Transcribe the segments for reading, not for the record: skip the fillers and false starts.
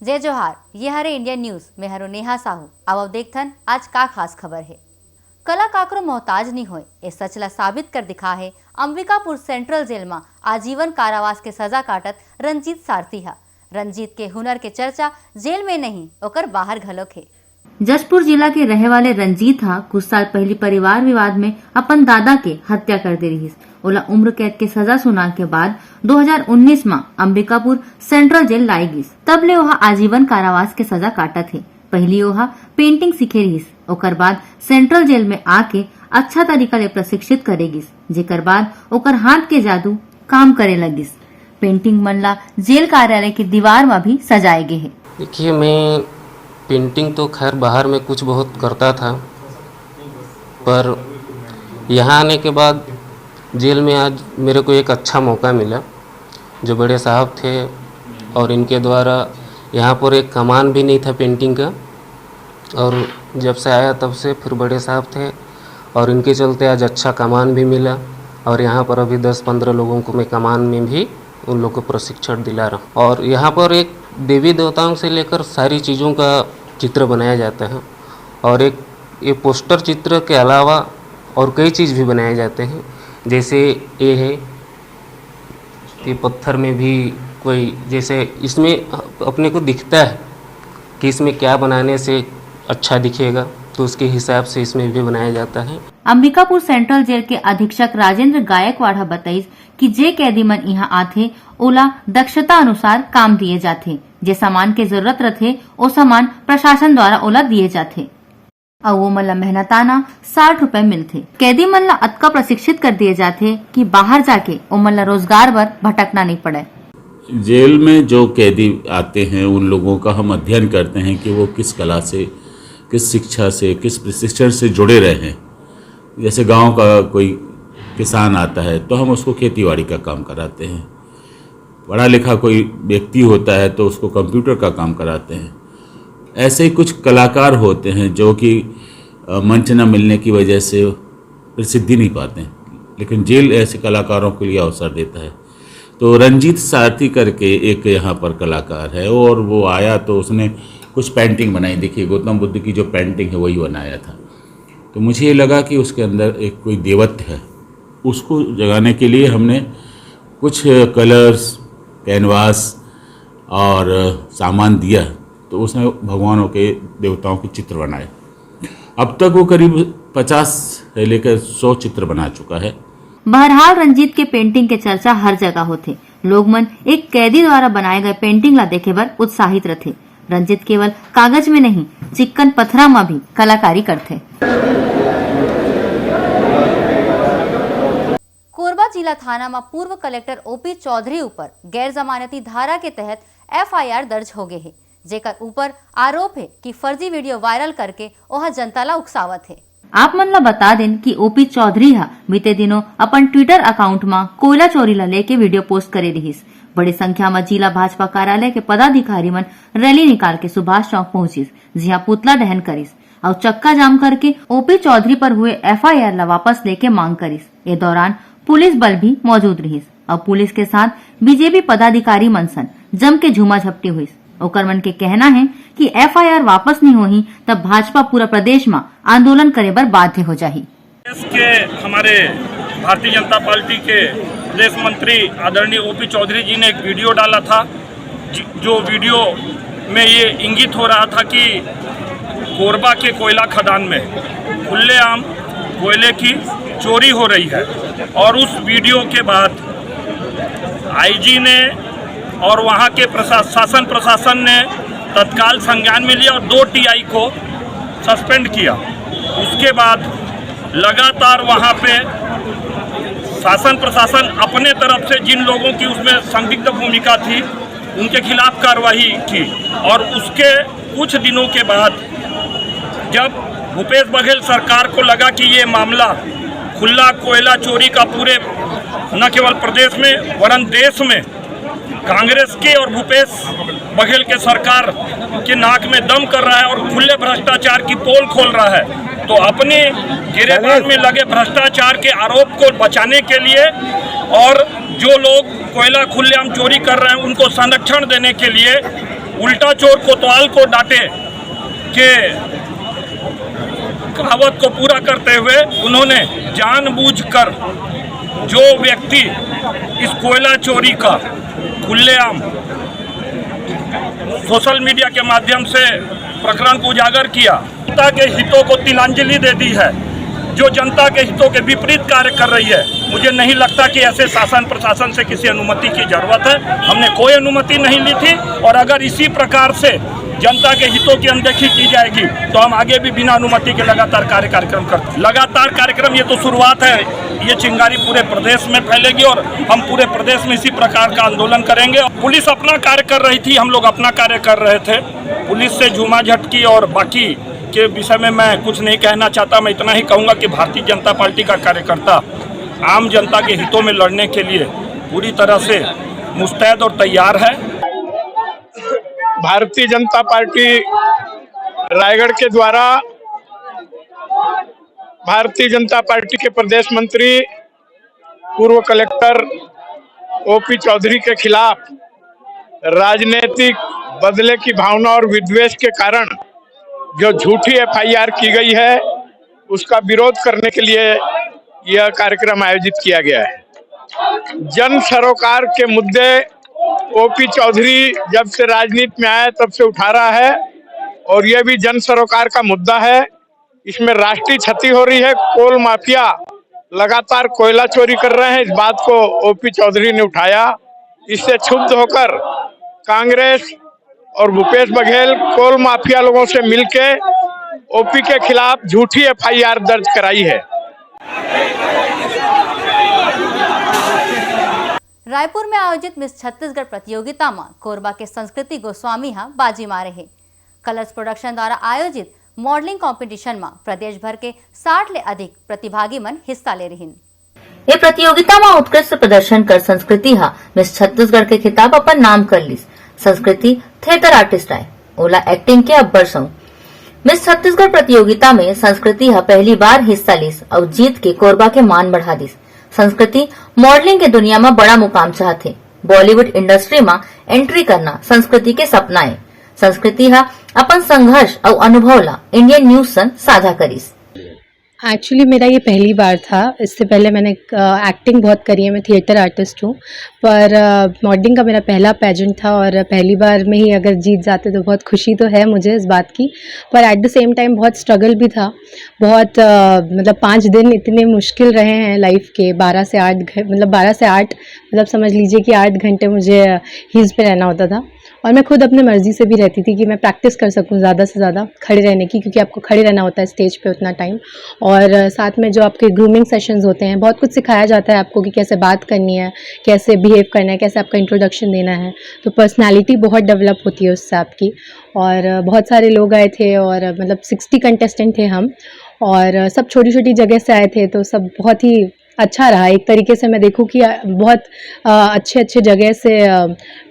जय जोहार, ये हरे इंडिया न्यूज में हरो नेहा साहू। अब देखथन आज का खास खबर है। कला काकरो मोहताज नहीं होए ए सचला साबित कर दिखा है अंबिकापुर सेंट्रल जेल में आजीवन कारावास के सजा काटत रंजीत सारथी हा। रंजीत के हुनर के चर्चा जेल में नहीं ओकर बाहर घलोक है। जशपुर जिला के रहे वाले रंजीत हा कुछ साल पहले परिवार विवाद में अपन दादा के हत्या कर दे रही। ओला उम्र कैद के सजा सुना के बाद 2019 में अंबिकापुर सेंट्रल जेल लाई गिस। तब ले वहाँ आजीवन कारावास के सजा काटत है। पहली वहाँ पेंटिंग सीखे रहीस, ओकर बाद सेंट्रल जेल में आके अच्छा तरीका ले प्रशिक्षित करेगिस, जेकर बाद ओकर हाथ के जादू काम करे लगिस। पेंटिंग मन ला जेल कार्यालय के दीवार में भी सजाए गए है। देखिए, मैं पेंटिंग तो खैर बाहर में कुछ बहुत करता था, पर यहाँ आने के बाद जेल में आज मेरे को एक अच्छा मौका मिला। जो बड़े साहब थे और इनके द्वारा यहाँ पर एक कमान भी नहीं था पेंटिंग का, और जब से आया तब से फिर बड़े साहब थे और इनके चलते आज अच्छा कमान भी मिला। और यहाँ पर अभी 10-15 लोगों को मैं कमान में भी उन लोगों को प्रशिक्षण दिला रहा हूँ। और यहाँ पर एक देवी देवताओं से लेकर सारी चीज़ों का चित्र बनाया जाता है, और एक ये पोस्टर चित्र के अलावा और कई चीज़ भी बनाए जाते हैं। जैसे ये है कि पत्थर में भी कोई, जैसे इसमें अपने को दिखता है कि इसमें क्या बनाने से अच्छा दिखेगा, तो उसके हिसाब से इसमें भी बनाया जाता है। अंबिकापुर सेंट्रल जेल के अधीक्षक राजेंद्र गायकवाड़ बताइस कि जे कैदी मन यहाँ आथे ओला दक्षता अनुसार काम दिए जाते। जे सामान के जरूरत रथे ओ सामान प्रशासन द्वारा ओला दिए जाते और वो मन ला मेहनताना 60 रुपए मिलते। कैदी मन ला अतका प्रशिक्षित कर दिए जाते कि बाहर जाके ओ मन ला रोजगार बर भटकना नहीं पड़े। जेल में जो कैदी आते हैं उन लोगों का हम अध्ययन करते हैं कि वो किस कला से, किस शिक्षा से, किस प्रशिक्षण से जुड़े रहे हैं। जैसे गांव का कोई किसान आता है तो हम उसको खेतीबाड़ी का काम कराते हैं। पढ़ा लिखा कोई व्यक्ति होता है तो उसको कंप्यूटर का काम कराते हैं। ऐसे ही कुछ कलाकार होते हैं जो कि मंच न मिलने की वजह से प्रसिद्धि नहीं पाते हैं, लेकिन जेल ऐसे कलाकारों के लिए अवसर देता है। तो रंजीत सारथी करके एक यहाँ पर कलाकार है, और वो आया तो उसने कुछ पेंटिंग बनाई। देखिए, गौतम बुद्ध की जो पेंटिंग है वही बनाया था। तो मुझे ये लगा कि उसके अंदर एक कोई देवत्व है, उसको जगाने के लिए हमने कुछ कलर्स, कैनवास और सामान दिया, तो उसने भगवानों के, देवताओं के चित्र बनाए। अब तक वो करीब 50 से लेकर 100 चित्र बना चुका है। बहरहाल रंजीत के पेंटिंग के चर्चा हर जगह होते। लोग मन एक कैदी द्वारा बनाए गए पेंटिंग ला देखे बर उत्साहित रहते। रंजीत केवल कागज में नहीं, चिक्कन पत्थरा में भी कलाकारी करते। कोरबा जिला थाना में पूर्व कलेक्टर ओपी चौधरी ऊपर गैर जमानती धारा के तहत FIR दर्ज हो गए है, जेकर ऊपर आरोप है कि फर्जी वीडियो वायरल करके ओह जनता ला उकसावत है। आप मन ला बता दें कि ओपी चौधरी हा बीते दिनों अपन ट्विटर अकाउंट में कोयला चोरी ला लेके वीडियो पोस्ट करे रहीस। बड़ी संख्या में जिला भाजपा कार्यालय के पदाधिकारी मन रैली निकाल के सुभाष चौक पहुंचिस, जिहा पुतला दहन करिस और चक्का जाम करके ओपी चौधरी पर हुए FIR ला वापस लेके मांग करिस। ये दौरान पुलिस बल भी मौजूद रहीस और पुलिस के साथ बीजेपी पदाधिकारी मनसन जम के झूमा झपटी हुई। ओकर मन के कहना है कि FIR वापस नहीं होही तब भाजपा पूरा प्रदेश में आंदोलन करे बर बाध्य हो जाही। देश के हमारे भारतीय जनता पार्टी के प्रदेश मंत्री आदरणीय ओपी चौधरी जी ने एक वीडियो डाला था, जो वीडियो में ये इंगित हो रहा था कि कोरबा के कोयला खदान में खुलेआम कोयले की चोरी हो रही है। और उस वीडियो के बाद IG ने और वहाँ के शासन प्रशासन ने तत्काल संज्ञान में लिया और 2 TI को सस्पेंड किया। उसके बाद लगातार वहाँ पे शासन प्रशासन अपने तरफ से जिन लोगों की उसमें संदिग्ध भूमिका थी उनके खिलाफ कार्रवाई की। और उसके कुछ दिनों के बाद जब भूपेश बघेल सरकार को लगा कि ये मामला खुला कोयला चोरी का पूरे न केवल प्रदेश में वरन देश में कांग्रेस के और भूपेश बघेल के सरकार के नाक में दम कर रहा है और खुले भ्रष्टाचार की पोल खोल रहा है, तो अपने गिरेबान में लगे भ्रष्टाचार के आरोप को बचाने के लिए और जो लोग कोयला खुलेआम चोरी कर रहे हैं उनको संरक्षण देने के लिए उल्टा चोर कोतवाल को डांटे के कहावत को पूरा करते हुए उन्होंने जानबूझकर जो व्यक्ति इस कोयला चोरी का खुलेआम सोशल मीडिया के माध्यम से प्रकरण को उजागर किया, जनता के हितों को तिलांजलि दे दी है, जो जनता के हितों के विपरीत कार्य कर रही है। मुझे नहीं लगता कि ऐसे शासन प्रशासन से किसी अनुमति की जरूरत है। हमने कोई अनुमति नहीं ली थी और अगर इसी प्रकार से जनता के हितों की अनदेखी की जाएगी तो हम आगे भी बिना अनुमति के लगातार कार्यक्रम करते हैं। लगातार कार्यक्रम ये तो शुरुआत है, ये चिंगारी पूरे प्रदेश में फैलेगी और हम पूरे प्रदेश में इसी प्रकार का आंदोलन करेंगे। पुलिस अपना कार्य कर रही थी, हम लोग अपना कार्य कर रहे थे। पुलिस से झूमा झटकी और बाकी के विषय में मैं कुछ नहीं कहना चाहता। मैं इतना ही कहूँगा कि भारतीय जनता पार्टी का कार्यकर्ता आम जनता के हितों में लड़ने के लिए पूरी तरह से मुस्तैद और तैयार है। भारतीय जनता पार्टी रायगढ़ के द्वारा भारतीय जनता पार्टी के प्रदेश मंत्री पूर्व कलेक्टर ओपी चौधरी के खिलाफ राजनीतिक बदले की भावना और विद्वेष के कारण जो झूठी एफआईआर की गई है उसका विरोध करने के लिए यह कार्यक्रम आयोजित किया गया है। जन सरोकार के मुद्दे ओपी चौधरी जब से राजनीति में आया तब से उठा रहा है और यह भी जन सरोकार का मुद्दा है। इसमें राष्ट्रीय क्षति हो रही है। कोल माफिया लगातार कोयला चोरी कर रहे हैं, इस बात को ओपी चौधरी ने उठाया। इससे क्षुब्ध होकर कांग्रेस और भूपेश बघेल कोल माफिया लोगों से मिलके ओपी के खिलाफ झूठी एफआईआर दर्ज कराई है। रायपुर में आयोजित मिस छत्तीसगढ़ प्रतियोगिता में कोरबा के संस्कृति गोस्वामी बाजी मारे हैं। कलर्स प्रोडक्शन द्वारा आयोजित मॉडलिंग कंपटीशन में प्रदेश भर के 60 ले अधिक प्रतिभागी मन हिस्सा ले रही। ये प्रतियोगिता में उत्कृष्ट प्रदर्शन कर संस्कृति मिस छत्तीसगढ़ के खिताब अपन नाम कर ली। संस्कृति थिएटर आर्टिस्ट आए, ओला एक्टिंग के अब्बर सौ। मिस छत्तीसगढ़ प्रतियोगिता में संस्कृति पहली बार हिस्सा लीस और जीत के कोरबा के मान बढ़ा दी। संस्कृति मॉडलिंग के दुनिया में बड़ा मुकाम चाहते, बॉलीवुड इंडस्ट्री में एंट्री करना संस्कृति के सपना है। संस्कृति अपन संघर्ष और अनुभव ला इंडियन न्यूज सन साझा करीस। एक्चुअली मेरा ये पहली बार था। इससे पहले मैंने एक्टिंग बहुत करी है, मैं थिएटर आर्टिस्ट हूँ, पर मॉडलिंग का मेरा पहला पेजेंट था और पहली बार में ही अगर जीत जाते तो बहुत खुशी तो है मुझे इस बात की, पर एट द सेम टाइम बहुत स्ट्रगल भी था। बहुत मतलब 5 दिन इतने मुश्किल रहे हैं लाइफ के। 12 से 8 मतलब समझ लीजिए कि 8 घंटे मुझे हील्स पे रहना होता था और मैं खुद अपने मर्जी से भी रहती थी कि मैं प्रैक्टिस कर सकूं ज़्यादा से ज़्यादा खड़े रहने की, क्योंकि आपको खड़े रहना होता है स्टेज पे उतना टाइम। और साथ में जो आपके ग्रूमिंग सेशंस होते हैं, बहुत कुछ सिखाया जाता है आपको कि कैसे बात करनी है, कैसे बिहेव करना है, कैसे आपका इंट्रोडक्शन देना है। तो पर्सनैलिटी बहुत डेवलप होती है उससे आपकी। और बहुत सारे लोग आए थे और मतलब 60 कंटेस्टेंट थे हम और सब छोटी छोटी जगह से आए थे, तो सब बहुत ही अच्छा रहा। एक तरीके से मैं देखूं कि बहुत अच्छे अच्छे जगह से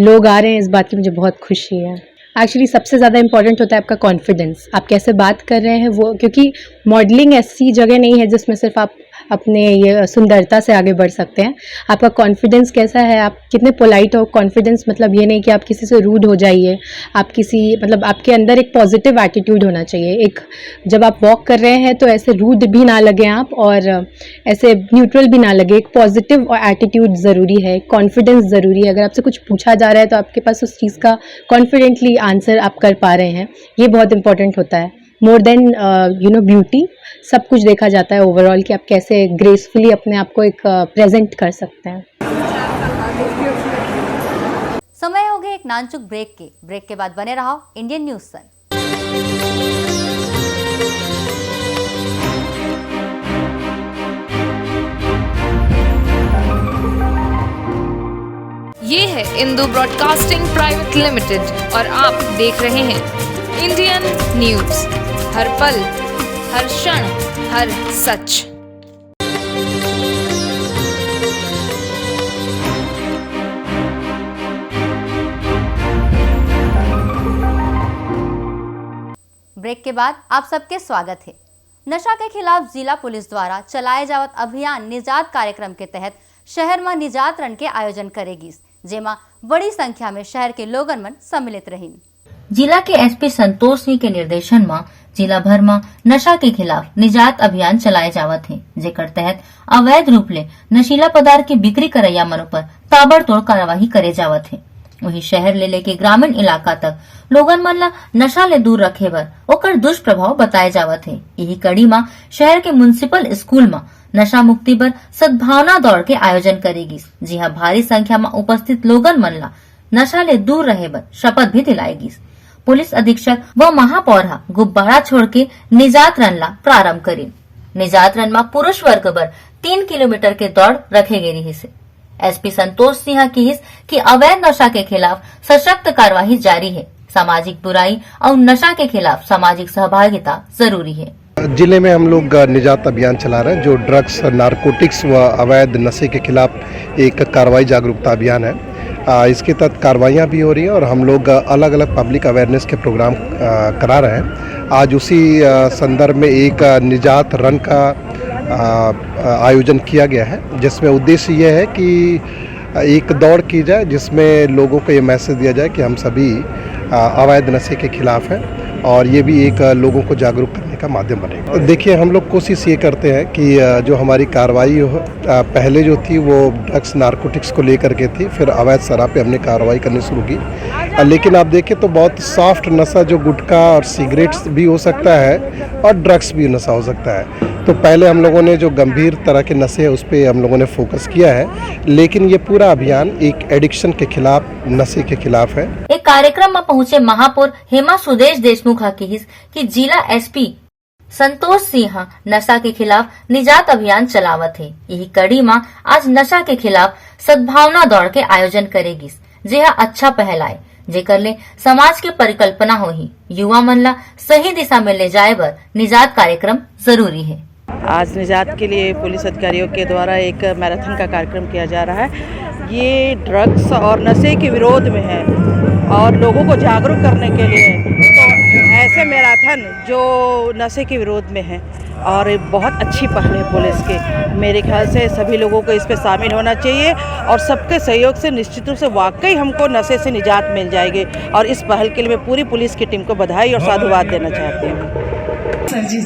लोग आ रहे हैं, इस बात की मुझे बहुत खुशी है। एक्चुअली सबसे ज़्यादा इंपॉर्टेंट होता है आपका कॉन्फिडेंस, आप कैसे बात कर रहे हैं वो, क्योंकि मॉडलिंग ऐसी जगह नहीं है जिसमें सिर्फ आप अपने ये सुंदरता से आगे बढ़ सकते हैं। आपका कॉन्फिडेंस कैसा है, आप कितने पोलाइट हो। कॉन्फिडेंस मतलब ये नहीं कि आप किसी से रूड हो जाइए, आप किसी मतलब आपके अंदर एक पॉजिटिव एटीट्यूड होना चाहिए। एक जब आप वॉक कर रहे हैं तो ऐसे रूड भी ना लगे आप और ऐसे न्यूट्रल भी ना लगे। एक पॉजिटिव एटीट्यूड ज़रूरी है, कॉन्फिडेंस ज़रूरी है। अगर आपसे कुछ पूछा जा रहा है तो आपके पास उस चीज़ का कॉन्फिडेंटली आंसर आप कर पा रहे हैं, ये बहुत इंपॉर्टेंट होता है। मोर देन ब्यूटी, सब कुछ देखा जाता है ओवरऑल कि आप कैसे ग्रेसफुली अपने आप को एक प्रेजेंट कर सकते हैं। समय हो गया एक नानचुक ब्रेक के बाद बने रहो इंडियन न्यूज सन। ये है इंदू ब्रॉडकास्टिंग प्राइवेट लिमिटेड और आप देख रहे हैं इंडियन न्यूज, हर पल, हर क्षण, हर सच। ब्रेक के बाद आप सबके स्वागत है। नशा के खिलाफ जिला पुलिस द्वारा चलाए जावत अभियान निजात कार्यक्रम के तहत शहर में निजात रन के आयोजन करेगी, जेमा बड़ी संख्या में शहर के लोगन मन सम्मिलित रही। जिला के एसपी संतोष सिंह के निर्देशन में जिला भर में नशा के खिलाफ निजात अभियान चलाए जावत है, जेकर तहत अवैध रूप ले नशीला पदार्थ की बिक्री करैया मनों पर ताबड़तोड़ कार्यवाही करे जावत है। वही शहर ले लेके ग्रामीण इलाका तक लोगन मन ला नशा ले दूर रखे बर ओकर दुष्प्रभाव बताए जावत है। यही कड़ी में शहर के म्युनिसिपल स्कूल में नशा मुक्ति पर सद्भावना दौड़ के आयोजन करेगी, जिहा भारी संख्या में उपस्थित लोगन मन ला नशा ले दूर रहे बर शपथ भी दिलाएगी। पुलिस अधीक्षक व महापौर गुब्बारा छोड़ के निजात रन ला प्रारंभ करी। निजात रन में पुरुष वर्ग पर 3 किलोमीटर के दौड़ रखे गई रही से। एसपी संतोष सिंह की कि अवैध नशा के खिलाफ सशक्त कार्यवाही जारी है। सामाजिक बुराई और नशा के खिलाफ सामाजिक सहभागिता जरूरी है। जिले में हम लोग निजात अभियान चला रहे हैं, जो ड्रग्स, नारकोटिक्स व अवैध नशे के खिलाफ एक कार्रवाई जागरूकता अभियान है। इसके तहत कार्रवाइयाँ भी हो रही हैं और हम लोग अलग अलग पब्लिक अवेयरनेस के प्रोग्राम करा रहे हैं। आज उसी संदर्भ में एक निजात रन का आयोजन किया गया है, जिसमें उद्देश्य ये है कि एक दौड़ की जाए जिसमें लोगों को ये मैसेज दिया जाए कि हम सभी अवैध नशे के खिलाफ हैं और ये भी एक लोगों को जागरूक करने का माध्यम बनेगा। देखिए, हम लोग कोशिश ये करते हैं कि जो हमारी कार्रवाई हो, पहले जो थी वो ड्रग्स नारकोटिक्स को लेकर के थी, फिर अवैध शराब पे हमने कार्रवाई करनी शुरू की। लेकिन आप देखें तो बहुत सॉफ्ट नशा जो गुटखा और सिगरेट्स भी हो सकता है और ड्रग्स भी नशा हो सकता है। तो पहले हम लोगों ने जो गंभीर तरह के नशे है उस पर हम लोगों ने फोकस किया है, लेकिन ये पूरा अभियान एक एडिक्शन के खिलाफ, नशे के खिलाफ है। एक कार्यक्रम में पहुंचे महापौर हेमा सुदेश देशमुख कि जिला एसपी संतोष सिंह नशा के खिलाफ निजात अभियान चलावत है। यही कड़ी में आज नशा के खिलाफ सद्भावना दौड़ के आयोजन करेगी, जेहा अच्छा पहल आए, जेकर ले समाज के परिकल्पना होही। युवा मन ला सही दिशा में ले जाए बर निजात कार्यक्रम जरूरी है। आज निजात के लिए पुलिस अधिकारियों के द्वारा एक मैराथन का कार्यक्रम किया जा रहा है। ये ड्रग्स और नशे के विरोध में है और लोगों को जागरूक करने के लिए, तो ऐसे मैराथन जो नशे के विरोध में है और बहुत अच्छी पहल है पुलिस की। मेरे ख्याल से सभी लोगों को इस पे शामिल होना चाहिए और सबके सहयोग से निश्चित रूप से वाकई हमको नशे से निजात मिल जाएगी। और इस पहल के लिए मैं पूरी पुलिस की टीम को बधाई और साधुवाद देना चाहती हूँ। सर जी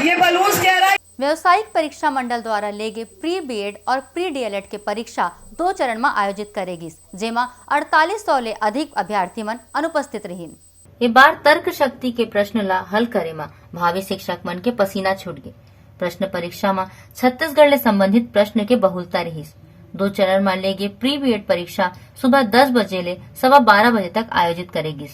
ये बलून्स कह रहा है। व्यावसायिक परीक्षा मंडल द्वारा लेगे प्री बीएड और प्री डीएलएड के परीक्षा 2 चरण में आयोजित करेगी, जेमा 4800 ले अधिक अभ्यर्थी मन अनुपस्थित रहीन। ये बार तर्क शक्ति के प्रश्न ला हल करे में भावी शिक्षक मन के पसीना छूट गए। प्रश्न परीक्षा में छत्तीसगढ़ ले संबंधित प्रश्न के बहुलता रही। 2 चरण में लेगे प्री बीएड परीक्षा सुबह 10 बजे ले 12:15 बजे तक आयोजित करेगी।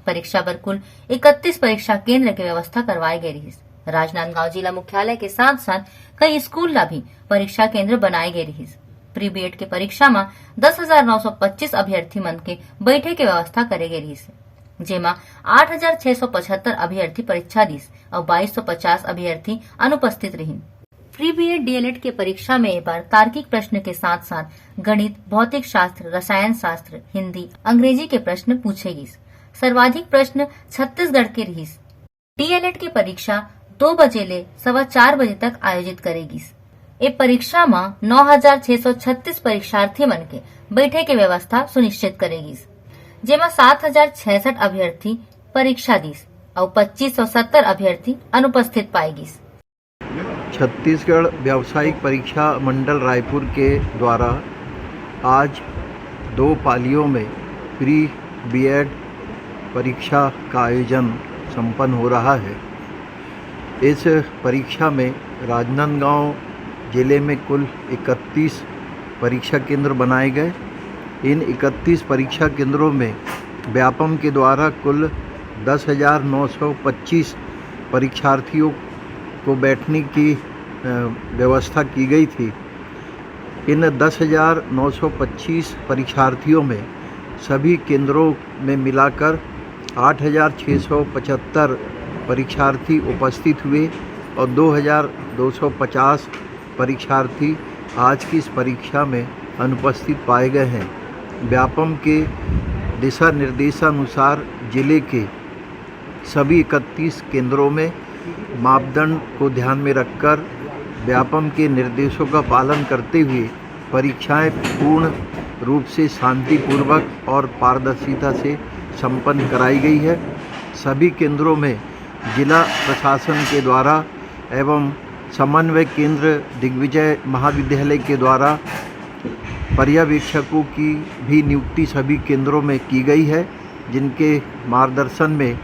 परीक्षा पर कुल 31 परीक्षा केंद्र की व्यवस्था करवाई गई रही। राजनांदगांव जिला मुख्यालय के साथ साथ कई स्कूल ला भी परीक्षा केंद्र बनाए गए रही। प्री बीएड के परीक्षा में 10,925 अभ्यर्थी मन के बैठे के व्यवस्था करे गई रही, जेमा 8,675 अभ्यर्थी परीक्षा दीस और 2,250 अभ्यर्थी अनुपस्थित रही। प्री बीएड डीएलएड के परीक्षा में एक बार तार्किक प्रश्न के साथ साथ गणित, भौतिक शास्त्र, रसायन शास्त्र, हिंदी, अंग्रेजी के प्रश्न पूछेगी। सर्वाधिक प्रश्न छत्तीसगढ़ के रही। डीएलएड की परीक्षा 2 बजे ले 4:15 बजे तक आयोजित करेगी। ये परीक्षा में 9,636 परीक्षार्थी मन के बैठे के व्यवस्था सुनिश्चित करेगी, जेमा 7,066 अभ्यर्थी परीक्षा दीस और 2,570 अभ्यर्थी अनुपस्थित पाएगी। छत्तीसगढ़ व्यावसायिक परीक्षा मंडल रायपुर के द्वारा आज 2 पालियों में प्री बीएड परीक्षा का आयोजन संपन्न हो रहा है। इस परीक्षा में राजनांदगांव जिले में कुल 31 परीक्षा केंद्र बनाए गए। इन 31 परीक्षा केंद्रों में व्यापम के द्वारा कुल 10,925 परीक्षार्थियों को बैठने की व्यवस्था की गई थी। इन 10,925 परीक्षार्थियों में सभी केंद्रों में मिलाकर 8,675 परीक्षार्थी उपस्थित हुए और 2,250 परीक्षार्थी आज की इस परीक्षा में अनुपस्थित पाए गए हैं। व्यापम के दिशा निर्देशानुसार जिले के सभी 31 केंद्रों में मापदंड को ध्यान में रखकर व्यापम के निर्देशों का पालन करते हुए परीक्षाएं पूर्ण रूप से शांतिपूर्वक और पारदर्शिता से संपन्न कराई गई है। सभी केंद्रों में जिला प्रशासन के द्वारा एवं समन्वय केंद्र दिग्विजय महाविद्यालय के द्वारा पर्यवेक्षकों की भी नियुक्ति सभी केंद्रों में की गई है, जिनके मार्गदर्शन में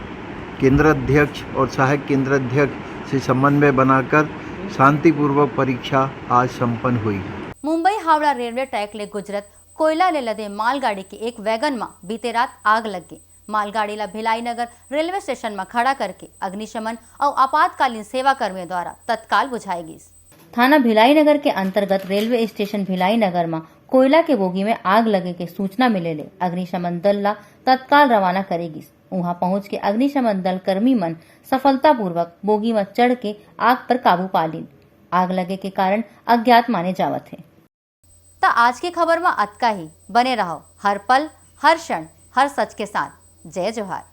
केंद्राध्यक्ष और सहायक केंद्राध्यक्ष से समन्वय बनाकर शांतिपूर्वक परीक्षा आज संपन्न हुई। मुंबई हावड़ा रेलवे ट्रैक ले गुजरत कोयला ले लदे मालगाड़ी की एक वैगन में बीते रात आग लग गई। मालगाड़ी ला भिलाई नगर रेलवे स्टेशन में खड़ा करके अग्निशमन और आपातकालीन सेवा कर्मियों द्वारा तत्काल बुझाई गई। थाना भिलाई नगर के अंतर्गत रेलवे स्टेशन भिलाई नगर में कोयला के बोगी में आग लगे के सूचना मिले ले अग्निशमन दल ला तत्काल रवाना करेगी। वहां पहुंच के अग्निशमन दल कर्मी मन सफलतापूर्वक बोगी में चढ़ के आग पर काबू पा ली। आग लगे के कारण अज्ञात माने जावत है। तो आज की खबर में अतका ही। बने रहो हर पल हर क्षण हर सच के साथ। जय जोहार।